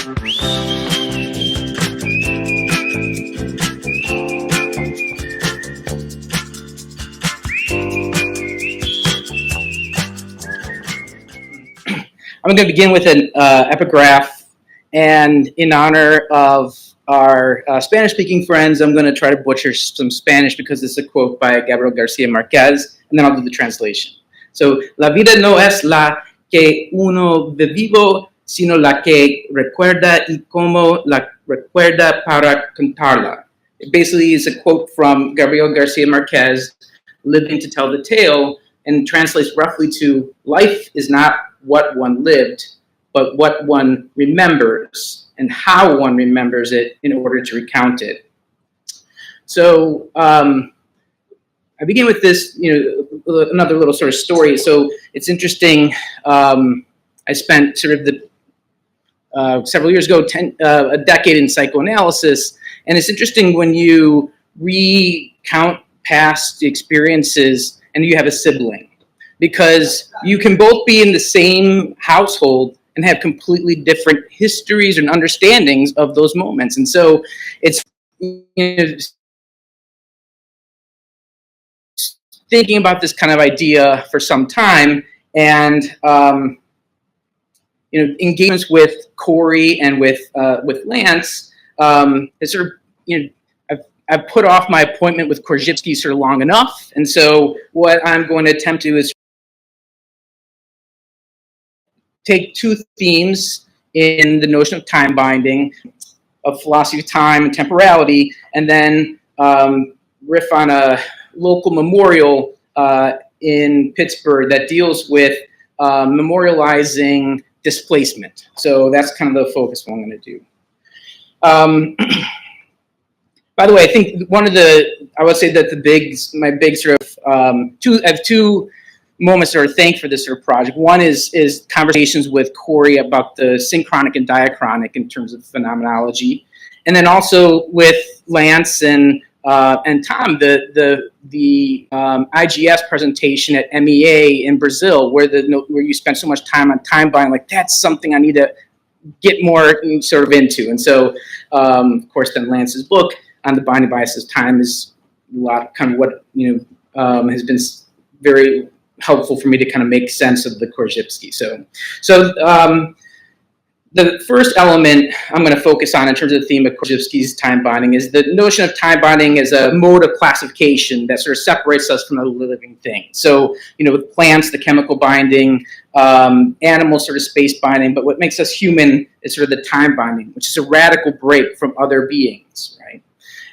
I'm going to begin with an epigraph, and in honor of our Spanish-speaking friends, I'm going to try to butcher some Spanish because this is a quote by Gabriel Garcia Marquez, and then I'll do the translation. So, la vida no es la que uno vivió, sino la que recuerda y cómo la recuerda para contarla. It basically is a quote from Gabriel Garcia Marquez, Living to Tell the Tale, and translates roughly to, life is not what one lived, but what one remembers and how one remembers it in order to recount it. So I begin with this, another little sort of story. So it's interesting. I spent sort of the several years ago, a decade in psychoanalysis, and it's interesting when you recount past experiences and you have a sibling, because you can both be in the same household and have completely different histories and understandings of those moments. And so it's thinking about this kind of idea for some time, and engagements with Corey and with Lance, is sort of, I've put off my appointment with Korzybski sort of long enough, and so what I'm going to attempt to do is take two themes in the notion of time binding, of philosophy of time and temporality, and then riff on a local memorial in Pittsburgh that deals with memorializing displacement. So that's kind of the focus of what I'm going to do. By the way, I think I would say that my big sort of, I have two moments that are thanked for this sort of project. One is conversations with Corey about the synchronic and diachronic in terms of phenomenology, and then also with Lance and Tom, the IGS presentation at MEA in Brazil, where you spent so much time on time binding. Like, that's something I need to get more sort of into. And so, of course, then Lance's book on the binding biases of time is a lot kind of what has been very helpful for me to kind of make sense of the Korzybski. So the first element I'm going to focus on in terms of the theme of Korzybski's time binding is the notion of time binding as a mode of classification that sort of separates us from the living thing. So, with plants, the chemical binding, animals, sort of space binding, but what makes us human is sort of the time binding, which is a radical break from other beings, right?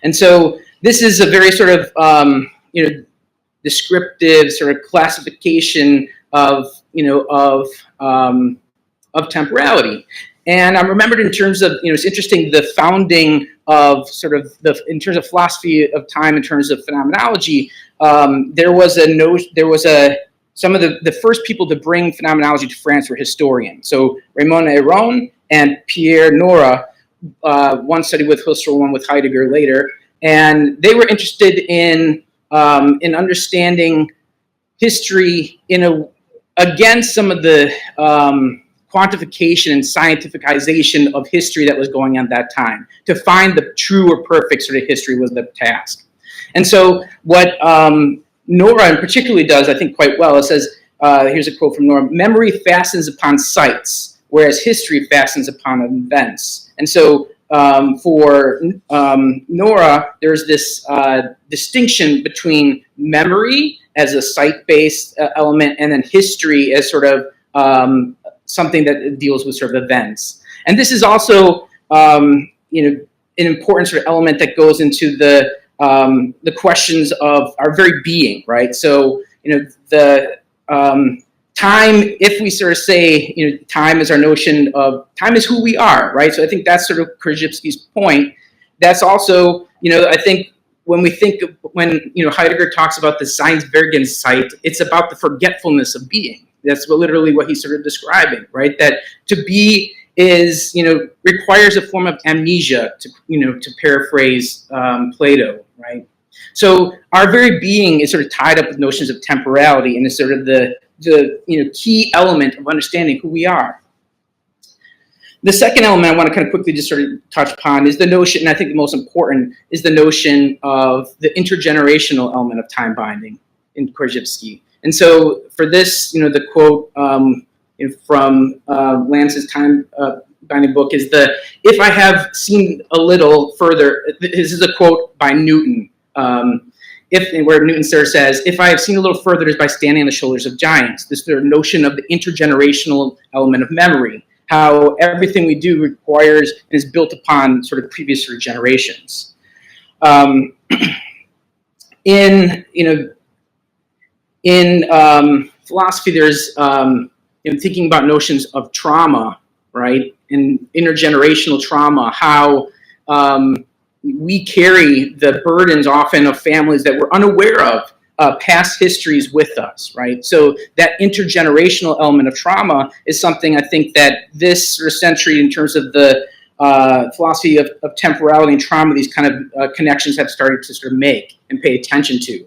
And so this is a very sort of, descriptive sort of classification of temporality. And I'm remembered in terms of, it's interesting, the founding of sort of in terms of philosophy of time, in terms of phenomenology, some of the first people to bring phenomenology to France were historians. So Raymond Aron and Pierre Nora, one studied with Husserl, one with Heidegger later, and they were interested in understanding history against some of the quantification and scientificization of history that was going on at that time. To find the true or perfect sort of history was the task. And so what Nora in particularly does, I think, quite well, it says, here's a quote from Nora: "Memory fastens upon sights, whereas history fastens upon events." And so for Nora, there's this distinction between memory as a site-based element and then history as sort of something that deals with sort of events. And this is also, an important sort of element that goes into the questions of our very being, right? So, the time, if we sort of say, time is our notion of, time is who we are, right? So I think that's sort of Korzybski's point. That's also, I think when Heidegger talks about the Seinsbergenheit, it's about the forgetfulness of being. That's literally what he's sort of describing, right? That to be is, requires a form of amnesia, to paraphrase Plato, right? So our very being is sort of tied up with notions of temporality and is sort of the key element of understanding who we are. The second element I want to kind of quickly just sort of touch upon is the notion, and I think the most important, is the notion of the intergenerational element of time binding in Korzybski. And so for this, the quote from Lance's time binding book is if I have seen a little further, this is a quote by Newton, where Newton sort of says, if I have seen a little further, it is by standing on the shoulders of giants. This is the notion of the intergenerational element of memory, how everything we do requires and is built upon sort of previous sort of generations. In philosophy, there's thinking about notions of trauma, right, and intergenerational trauma, how we carry the burdens often of families that we're unaware of, past histories with us, right? So that intergenerational element of trauma is something I think that this sort of century, in terms of the philosophy of temporality and trauma, these kind of connections have started to sort of make and pay attention to.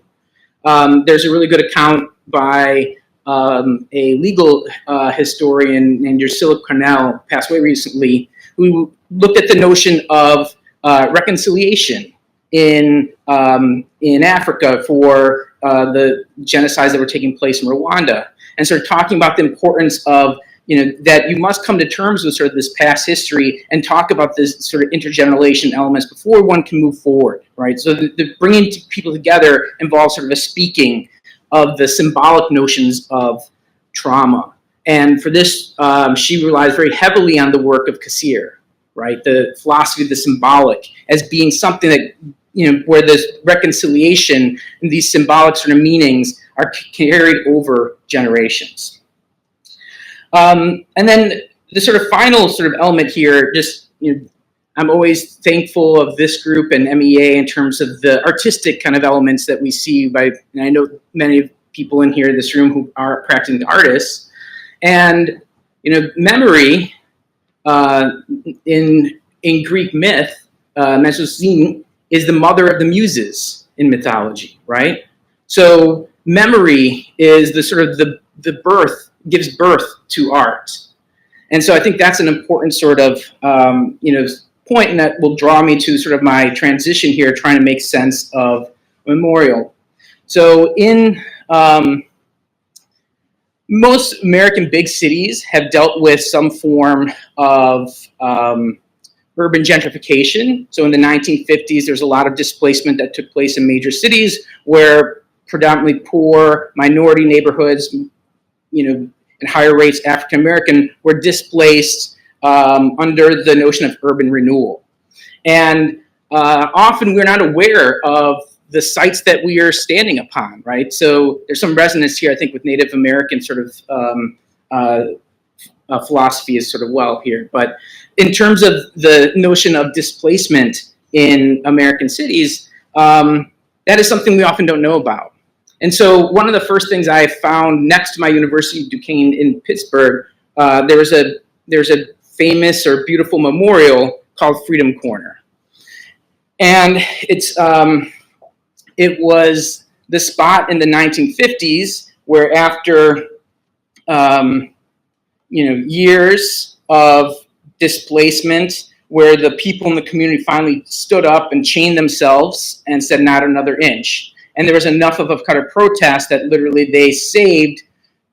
There's a really good account by a legal historian named Drusilla Cornell, passed away recently, who looked at the notion of reconciliation in Africa for the genocides that were taking place in Rwanda, and sort of talking about the importance of that you must come to terms with sort of this past history and talk about this sort of intergenerational elements before one can move forward, right? So the bringing people together involves sort of a speaking of the symbolic notions of trauma, and for this she relies very heavily on the work of Kassir, right? The philosophy of the symbolic as being something that where this reconciliation and these symbolic sort of meanings are carried over generations. And then the sort of final sort of element here, just, I'm always thankful of this group and MEA in terms of the artistic kind of elements that we see and I know many people in here in this room who are practicing artists, and, memory in Greek myth, Mesosine, is the mother of the muses in mythology, right? So memory is the sort of the birth, gives birth to art. And so I think that's an important sort of, point, and that will draw me to sort of my transition here, trying to make sense of memorial. So in most American big cities have dealt with some form of urban gentrification. So in the 1950s, there's a lot of displacement that took place in major cities where predominantly poor minority neighborhoods, and higher rates African American were displaced under the notion of urban renewal. And often we're not aware of the sites that we are standing upon, right? So there's some resonance here, I think, with Native American sort of philosophy is sort of well here. But in terms of the notion of displacement in American cities, that is something we often don't know about. And so one of the first things I found next to my University Duquesne in Pittsburgh, there's a famous or beautiful memorial called Freedom Corner. And it was the spot in the 1950s where after years of displacement, where the people in the community finally stood up and chained themselves and said, not another inch. And there was enough of a kind of protest that literally they saved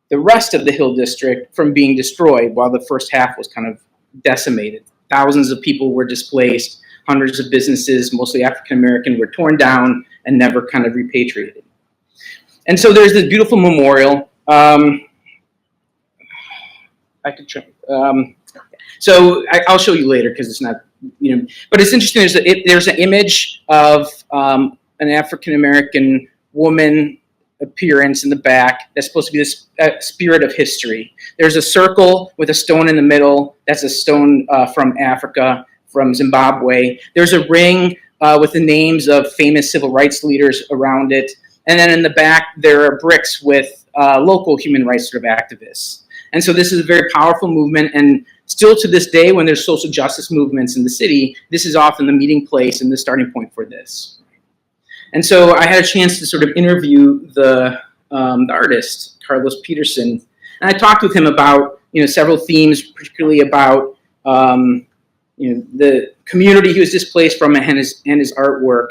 the rest of the Hill District from being destroyed while the first half was kind of decimated. Thousands of people were displaced, hundreds of businesses, mostly African American, were torn down and never kind of repatriated. And so there's this beautiful memorial. So I'll show you later because it's not, but it's interesting. There's an image of an African American woman appearance in the back that's supposed to be this spirit of history. There's a circle with a stone in the middle. That's a stone from Africa, from Zimbabwe. There's a ring with the names of famous civil rights leaders around it. And then in the back, there are bricks with local human rights sort of activists. And so this is a very powerful movement, and still to this day, when there's social justice movements in the city, this is often the meeting place and the starting point for this. And so I had a chance to sort of interview the artist, Carlos Peterson, and I talked with him about several themes, particularly about the community he was displaced from and his artwork.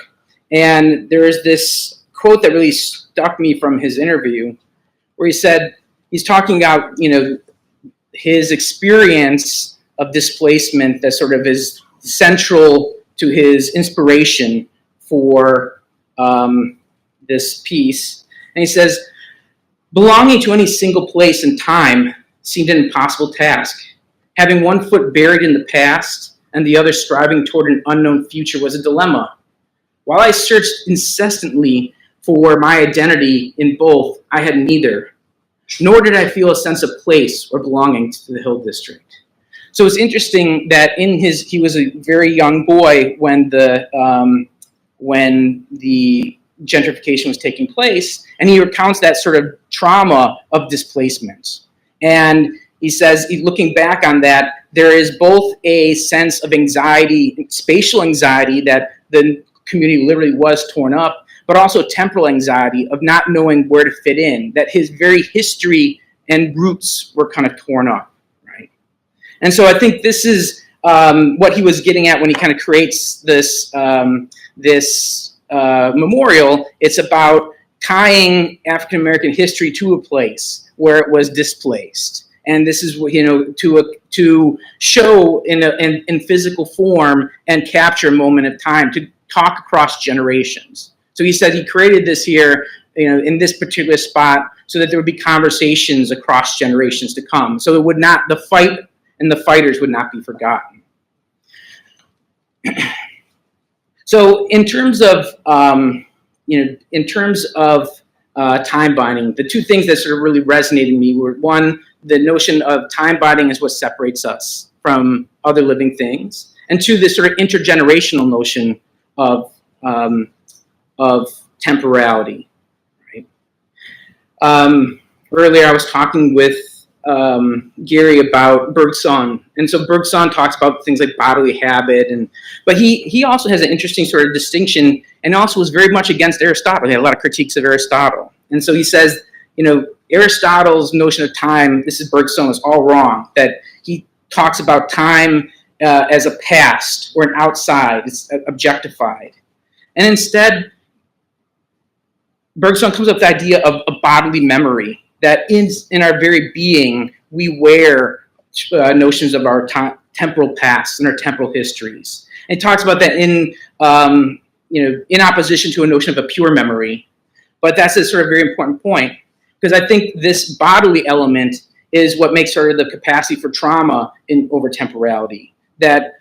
And there is this quote that really stuck me from his interview, where he said he's talking about his experience of displacement that sort of is central to his inspiration for this piece. And he says, belonging to any single place and time seemed an impossible task. Having one foot buried in the past and the other striving toward an unknown future was a dilemma. While I searched incessantly for my identity in both, I had neither, nor did I feel a sense of place or belonging to the Hill District. So it's interesting that he was a very young boy when the gentrification was taking place, and he recounts that sort of trauma of displacement. And he says, looking back on that, there is both a sense of anxiety, spatial anxiety, that the community literally was torn up, but also temporal anxiety of not knowing where to fit in, that his very history and roots were kind of torn up, right? And so I think this is what he was getting at when he kind of creates this memorial. It's about tying African American history to a place where it was displaced, and this is to show in physical form and capture a moment of time, to talk across generations. So he said he created this here, in this particular spot, so that there would be conversations across generations to come. So it would not, the fight and the fighters would not be forgotten. So in terms of, time binding, the two things that sort of really resonated in me were, one, the notion of time binding is what separates us from other living things, and two, this sort of intergenerational notion of temporality. Right? Earlier, I was talking with Gary about Bergson, and so Bergson talks about things like bodily habit, but he also has an interesting sort of distinction, and also was very much against Aristotle. He had a lot of critiques of Aristotle, and so he says, Aristotle's notion of time, this is Bergson, is all wrong. That he talks about time as a past or an outside, it's objectified, and instead, Bergson comes up with the idea of a bodily memory, that in our very being, we wear notions of our temporal past and our temporal histories. And he talks about that in opposition to a notion of a pure memory. But that's a sort of very important point, because I think this bodily element is what makes sort of the capacity for trauma over temporality. That,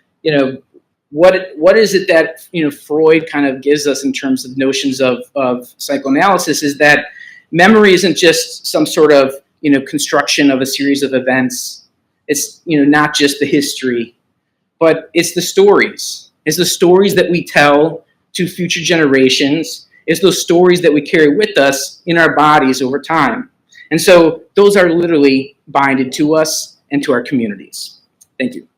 what is it that Freud kind of gives us in terms of notions of psychoanalysis, is that memory isn't just some sort of construction of a series of events. It's not just the history, but it's the stories. It's the stories that we tell to future generations. It's those stories that we carry with us in our bodies over time. And so those are literally binded to us and to our communities. Thank you.